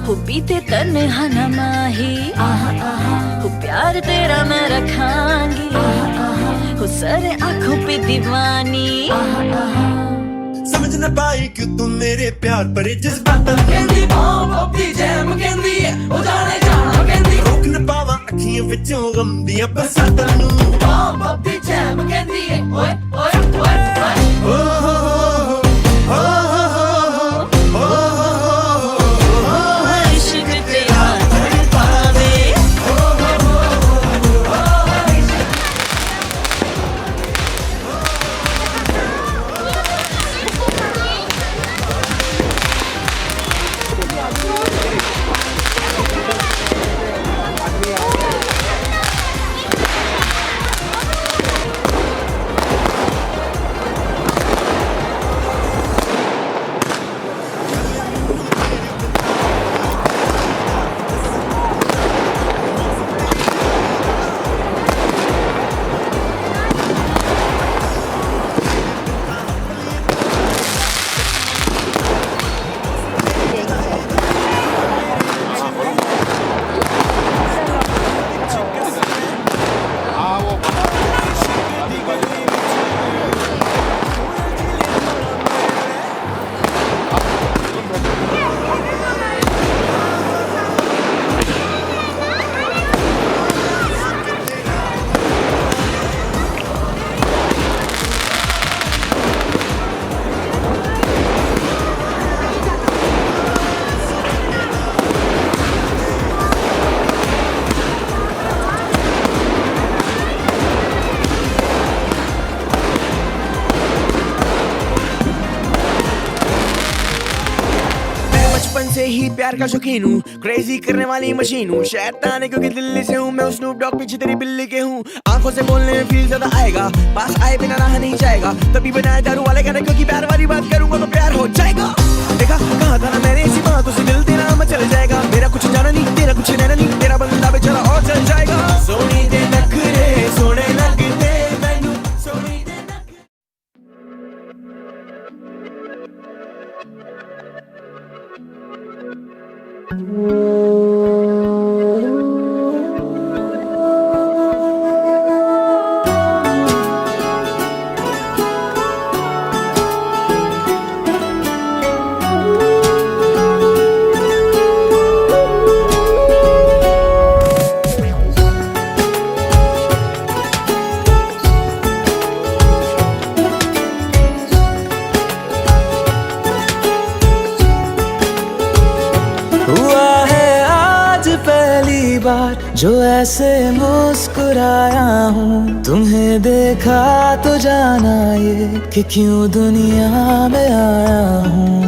हो बीते तन्हा न माही, हो प्यार तेरा मैं रखांगी, हो सारे आंखों पे दीवानी। समझ न पाई क्यों तुम मेरे प्यार पर जज्बात कहंदी बॉम्ब ऑफ दी जैम कहंदी ओ जाने जाना कहंदी रोक न पावा अखियां विचों गम दियां बरसातां नू बॉम्ब ऑफ दी जैम कहंदी ओए ओए ओए ओए से ही प्यार का शौकीन हूँ, क्रेजी करने वाली मशीन हूँ, शैतान है क्योंकि दिल्ली से हूँ मैं, स्नूप डॉग पीछे तेरी बिल्ली के हूँ। आंखों से बोलने में फील ज्यादा आएगा, पास आए बिना रहा नहीं जाएगा, तभी बनाए दारू वाले गाने क्योंकि प्यार वाली बात करूंगा तो प्यार हो जाएगा। देखा कहा था ना मैंने इसी बातों से दिल तेरा मैं चल जाएगा, मेरा कुछ जाना नहीं तेरा कुछ रहना नहीं, तेरा बंदा बेचारा और चल जाएगा। सोनी दे नखरे सोने लगते मैनू सोनी दे जो ऐसे मुस्कुराया हूँ, तुम्हें देखा तो जाना ये कि क्यों दुनिया में आया हूँ।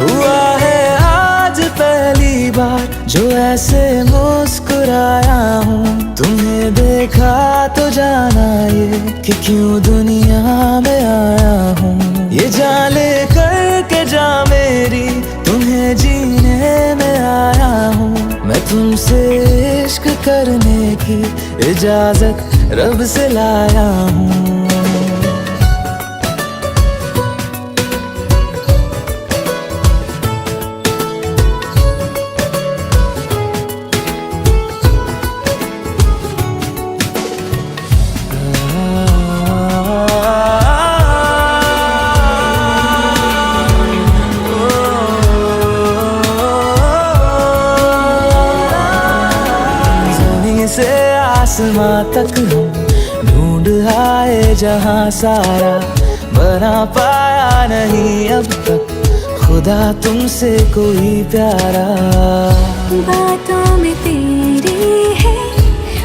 हुआ है आज पहली बार जो ऐसे मुस्कुराया हूँ, तुम्हें देखा तो जाना ये कि क्यों दुनिया में आया हूँ। ये जान ले करके जा मेरी तुम्हें जीने में आया हूँ, मैं तुमसे इश्क करने की इजाजत रब से लाया हूँ। आसमां तक हम ढूंढ आए जहां सारा, बना पाया नहीं अब तक खुदा तुमसे कोई प्यारा। बातों में तेरी है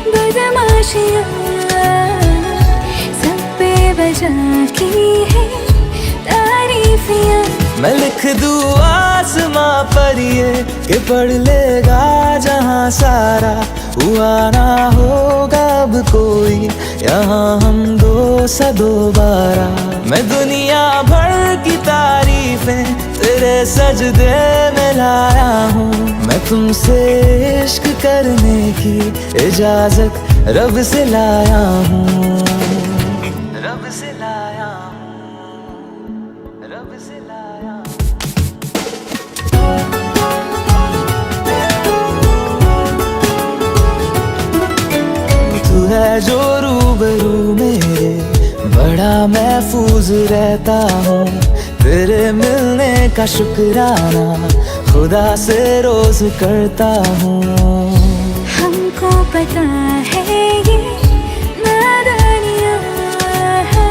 बदमाशियाँ, सब पे वजह की है तारीफियाँ। मैं लिख दूँ आसमां पर ये कि पढ़ लेगा जहां सारा, हुआ ना होगा अब कोई यहाँ हम दो सा दोबारा। मैं दुनिया भर की तारीफें तेरे सजदे में लाया हूँ, मैं तुमसे इश्क करने की इजाजत रब से लाया हूँ, रब से लाया हूँ। रब से लाया। तू है जो रूबरू मेरे, बड़ा महफूज रहता हूँ। तेरे मिलने का शुक्राना खुदा से रोज करता हूँ। हमको पता है ये नादानियाँ है,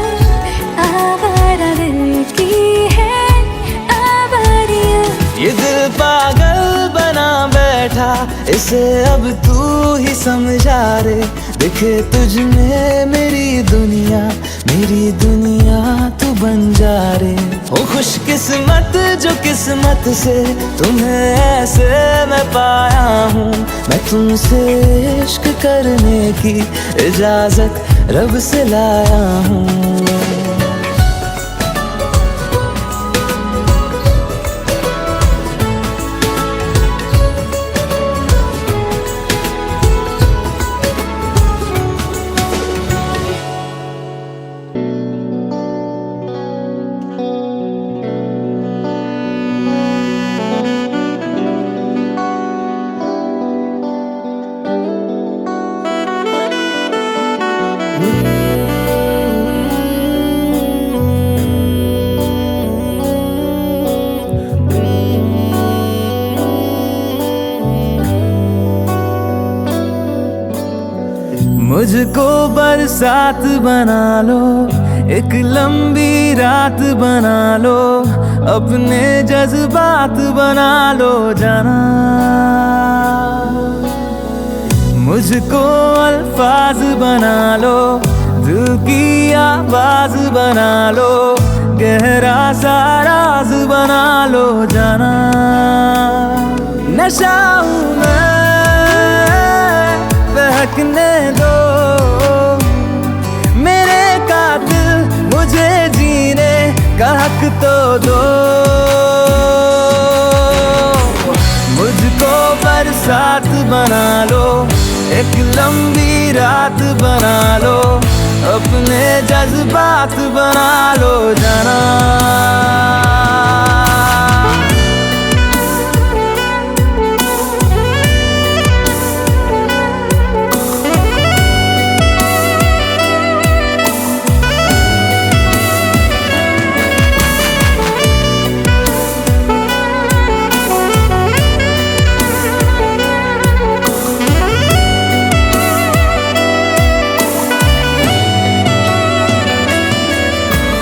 आवारा दिल की है आवारियाँ। ये दिल पागल बना बैठा, इसे अब तू ही समझा रे। दिखे तुझ में मेरी दुनिया तू बन जा रे। हो खुशकिस्मत जो किस्मत से तुम्हें ऐसे मैं पाया हूँ। मैं तुमसे इश्क करने की इजाजत रब से लाया हूँ। मुझको बरसात बना लो, एक लंबी रात बना लो। अपने जज्बात बना लो जाना। मुझको अल्फाज बना लो, दिल की आवाज बना लो। गहरा सा राज बना लो जाना। नशा हूँ मैं, बहकने दो मेरे कातिल, मुझे जीने का हक तो दो। मुझको बरसात बना लो, एक लंबी रात बना लो। अपने जज्बात बना लो जाना।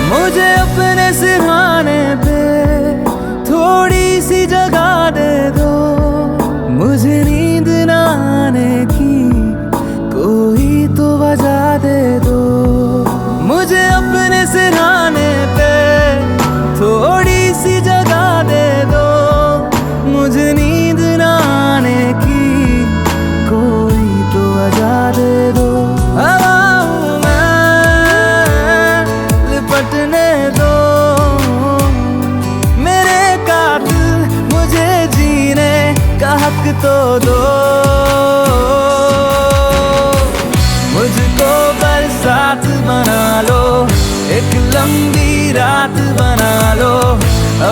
मुझे अपने सिरहाने पे थोड़ी सी जगह दे दो। मुझे नींद ना आने की कोई तो वजह दे दो। मुझे अपने सिरहाने पे थोड़ी सी जगह दे दो। मुझे नींद ना आने की कोई तो वजह दे दो। पटने दो मेरे कातिल, मुझे जीने का हक तो दो। मुझको बरसात बना लो, एक लंबी रात बना लो।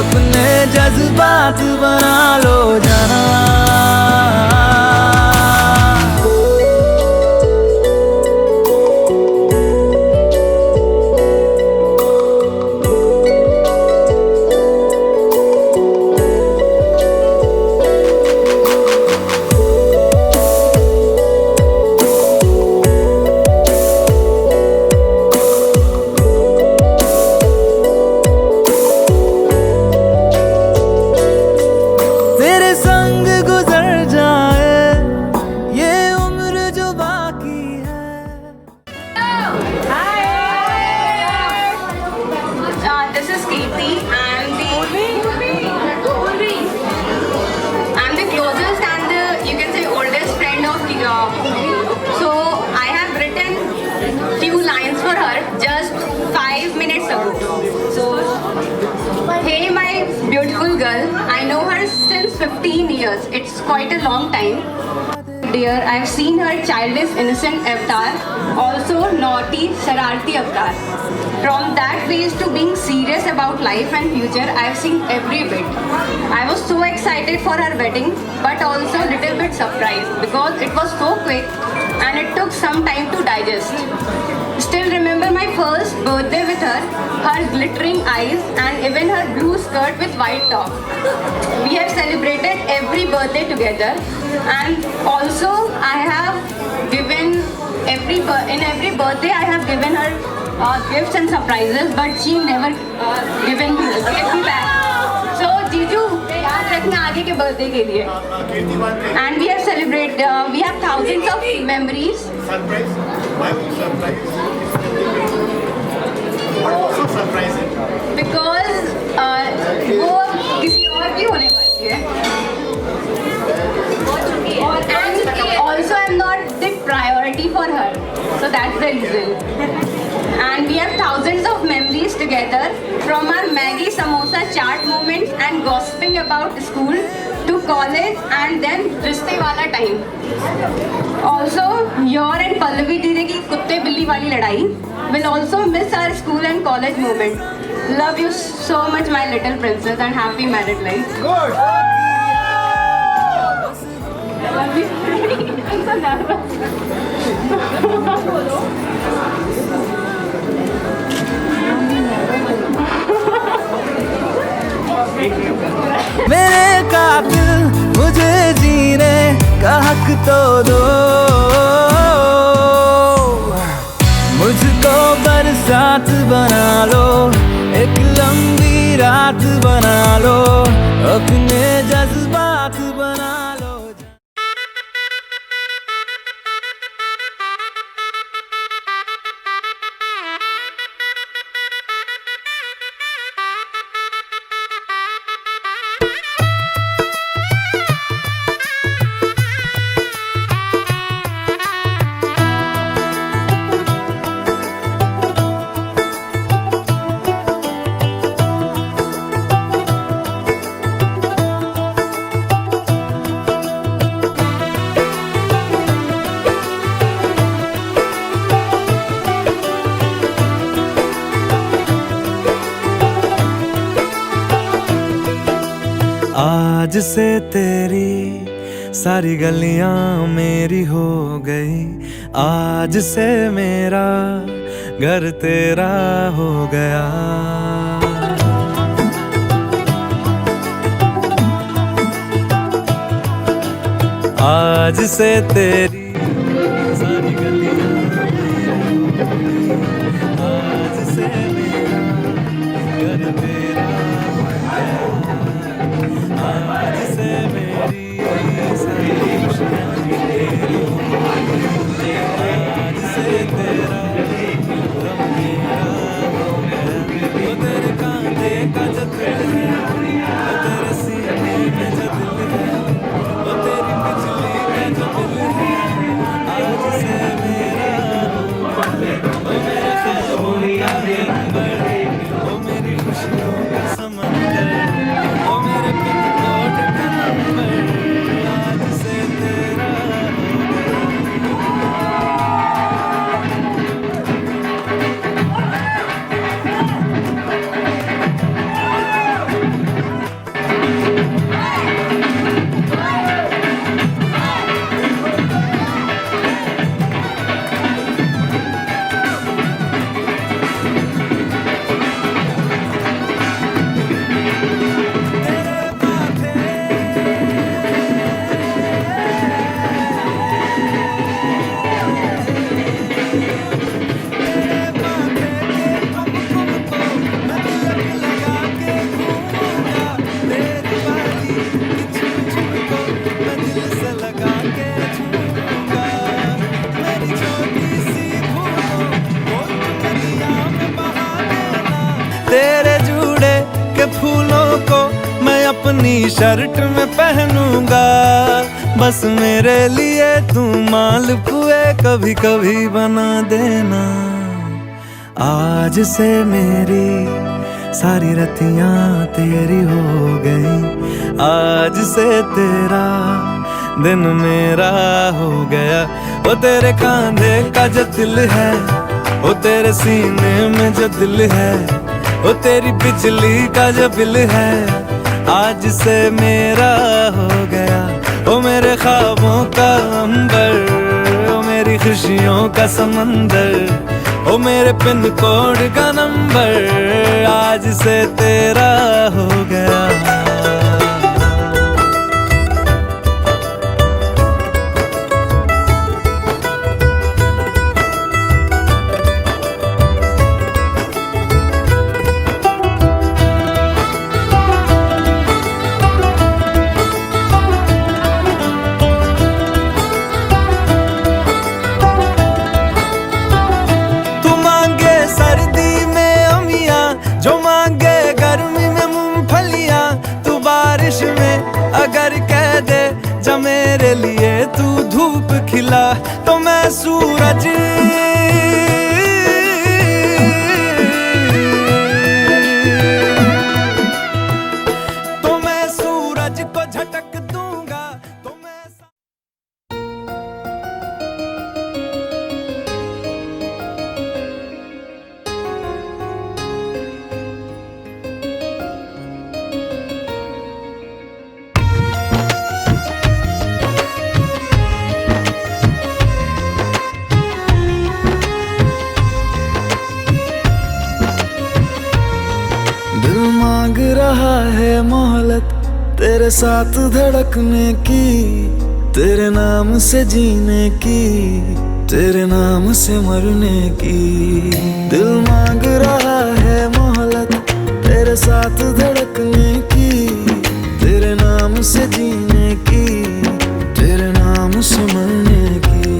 अपने जज्बात बना लो जाना। Beautiful girl. I know her since 15 years. It's quite a long time. Dear, I've seen her childish, innocent avatar, also naughty, shararti avatar. From that phase to being serious about life and future, I've seen every bit. I was so excited for her wedding, but also a little bit surprised because it was so quick and it took some time to digest. Still remember my first birthday with her glittering eyes and even her blue skirt with white top. We have celebrated every birthday together, and also I have given in every birthday I have given her gifts and surprises, but she never given me back. So Jiju, याद रखना आगे के birthday के लिए. And we have celebrated. We have thousands of memories. Surprise? Why surprise? What was so surprising? Because वो किसी और की होने वाली है. And also I'm not the priority for her. So that's the reason. And we have thousands of memories together, from our Maggie samosa chaat moments and gossiping about school to college and then रिश्ते वाला time. Also, your and Pallavi दीदी की कुत्ते बिल्ली वाली लड़ाई will also miss our school and college moment. Love you so much, my little princess, and happy married life. Good. Love you. I'm so nervous. मेरे कातिल मुझे जीने का हक तो दो, मुझको बरसात बना लो, एक लंबी रात बना लो, अपने जज्बात बना लो. आज से तेरी सारी गलियां मेरी हो गई, आज से मेरा घर तेरा हो गया. आज से तेरी सारी गलियां आज से मेरा घर तेरा हो गया. आज से मेरी सारी खुशियां तेरी हो गई, आज से तेरा गम मेरा हो गया. वो तेरे कांधे का जो दिल है, वो तेरे सीने में जो दिल है, वो तेरी बिजली का जो दिल है, आज से मेरा हो गया. वो मेरे ख्यालों का अंबर, वो मेरी खुशियों का समंदर, वो मेरे पिनकोड का नंबर, आज से तेरा हो तेरे जूड़े के फूलों को मैं अपनी शर्ट में पहनूंगा, बस मेरे लिए तू मालपुए कभी कभी बना देना. आज से मेरी सारी रतियां तेरी हो गई, आज से तेरा दिन मेरा हो गया. वो तेरे कांधे का जो दिल है, ओ तेरे सीने में जो दिल है, ओ तेरी बिजली का जो बिल है, आज से मेरा हो गया। ओ मेरे ख्वाबों का अंबर, ओ मेरी खुशियों का समंदर, ओ मेरे पिन कोड का नंबर, आज से तेरा हो गया। जो मांगे गर्मी में मूंगफलियां, तू बारिश में अगर कह दे जा मेरे लिए तू धूप खिला, तो मैं सूरज को झटक दूंगा। तो मैं मांग रहा है मोहलत तेरे साथ धड़कने की, तेरे नाम से जीने की, तेरे नाम से मरने की। दिल मांग रहा है मोहलत तेरे साथ धड़कने की, तेरे नाम से जीने की, तेरे नाम से मरने की।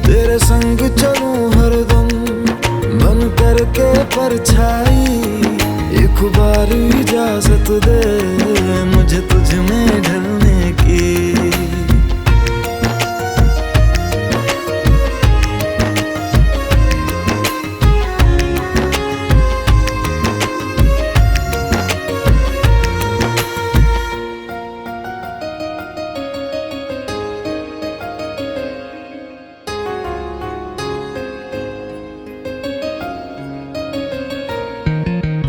तेरे संग चलूं हरदम बन करके परछाई, एक बार इजाजत दे मुझे तुझ में ढलने की।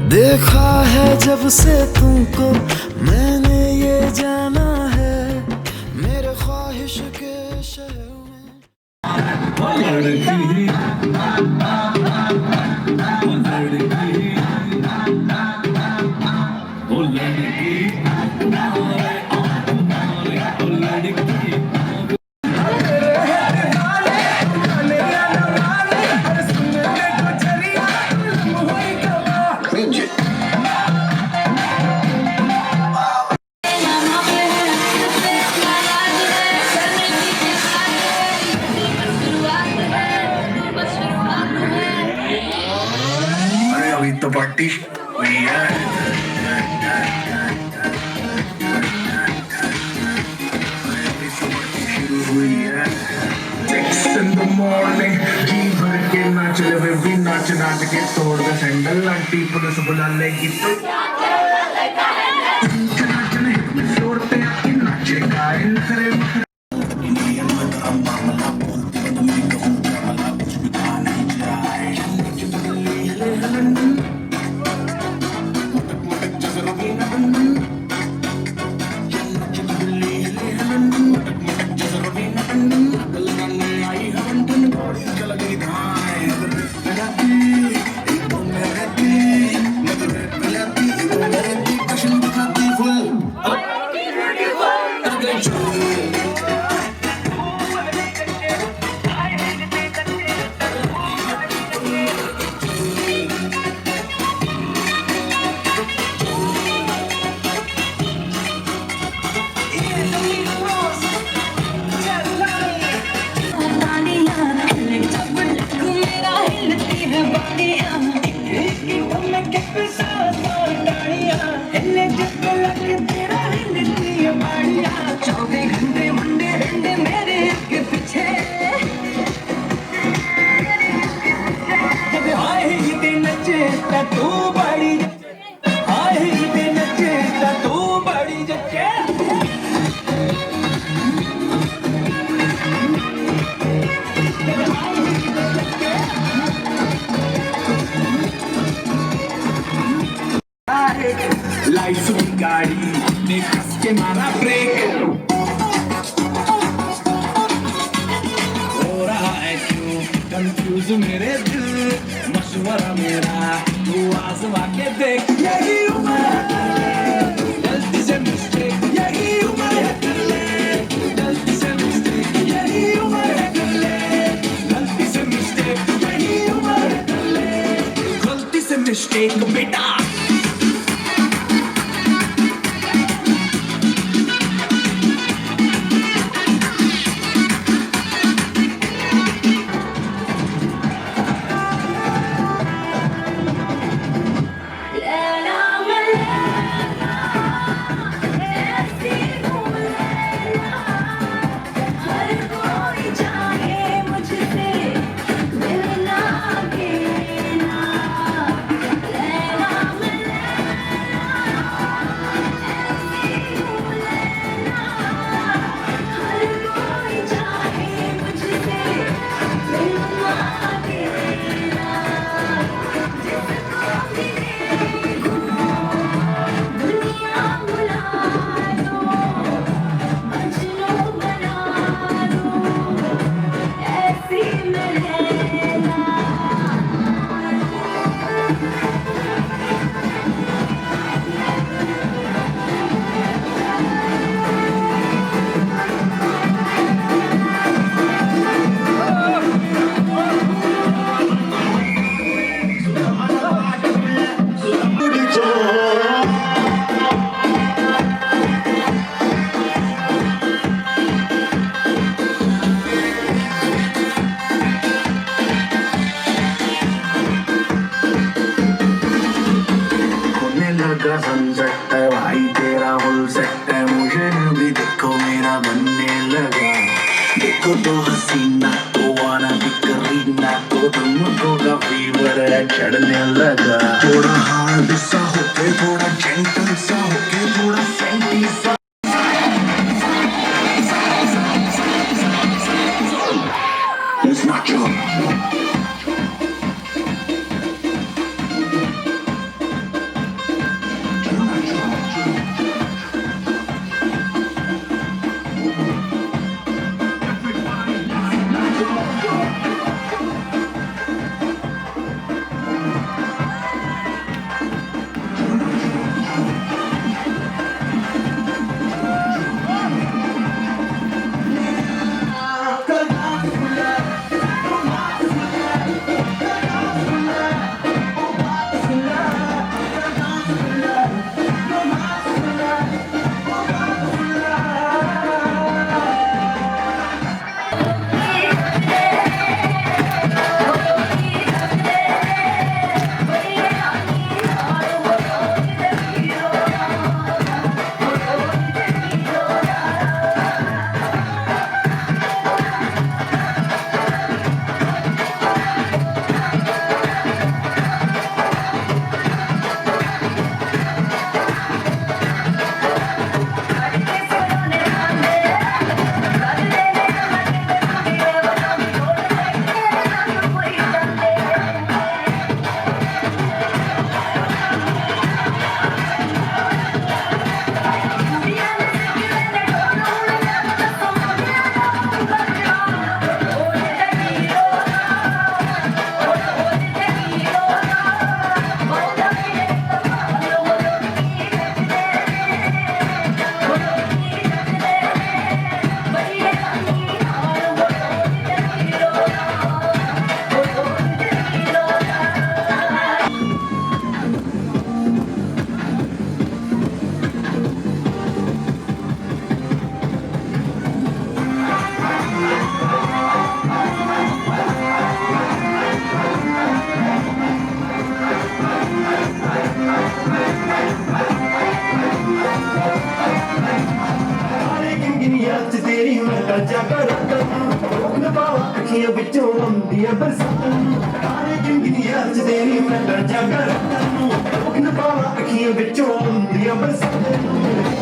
देखा है जब से तुमको मैंने ये जाना है, मेरे ख्वाहिश के शहर the party. Six in the morning, जी भर के नाच ले बेबी, नाच नाच के तोड़ दे सैंडल, आंटी पुलिस बुला लेगी तो नाचने जोड़ते हैं नाचेगा इन करे गाड़ी ने कस के मारा ब्रेक हो रहा है क्यों कंफ्यूज मेरे दिल मशवरा मेरा तू आजमा के देख यही उम्र है गलती से मिस्टेक यही उम्र है कर ले गलती से मिस्टेक यही उम्र है कर ले गलती से मिस्टेक यही उम्र है कर ले गलती से मिस्टेक बेटा सनसेट है भाई तेरा फुल सेट है मुझे भी देखो मेरा बनने लगा देखो तो हसीना तो वाना भी करीना तो तुमको का फीवर है चढ़ने लगा थोड़ा हार्ड सा होके थोड़ा जेंटल सा होके थोड़ा सेंटी सा It's not your तेरी मैं दर्जा कर अखियां बिचों आंदियां बरसातां तारे जिंदगियां च तेरी मैं दर्जा कर अखियां बिचों आंदियां बरसातां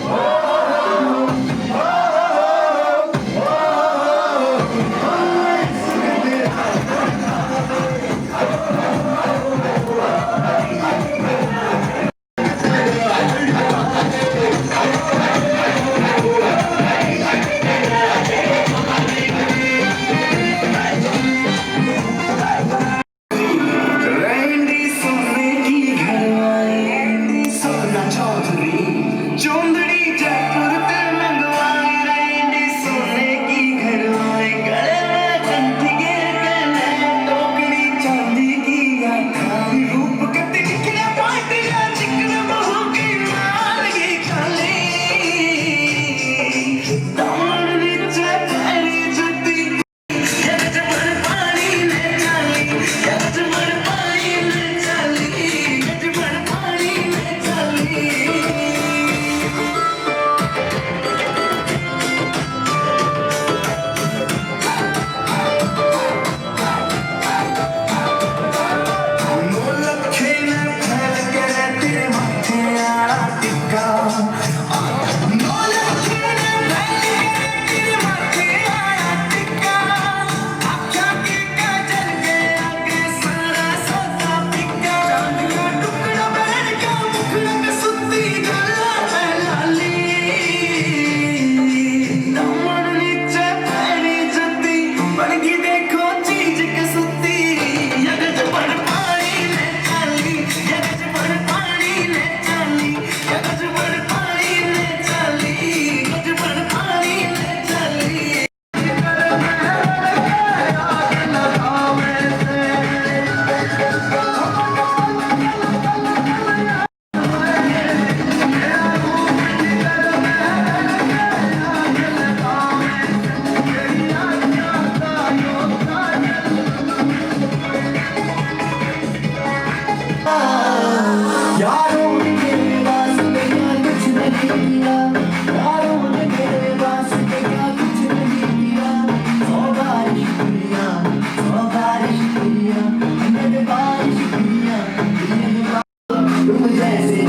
तुम जैसे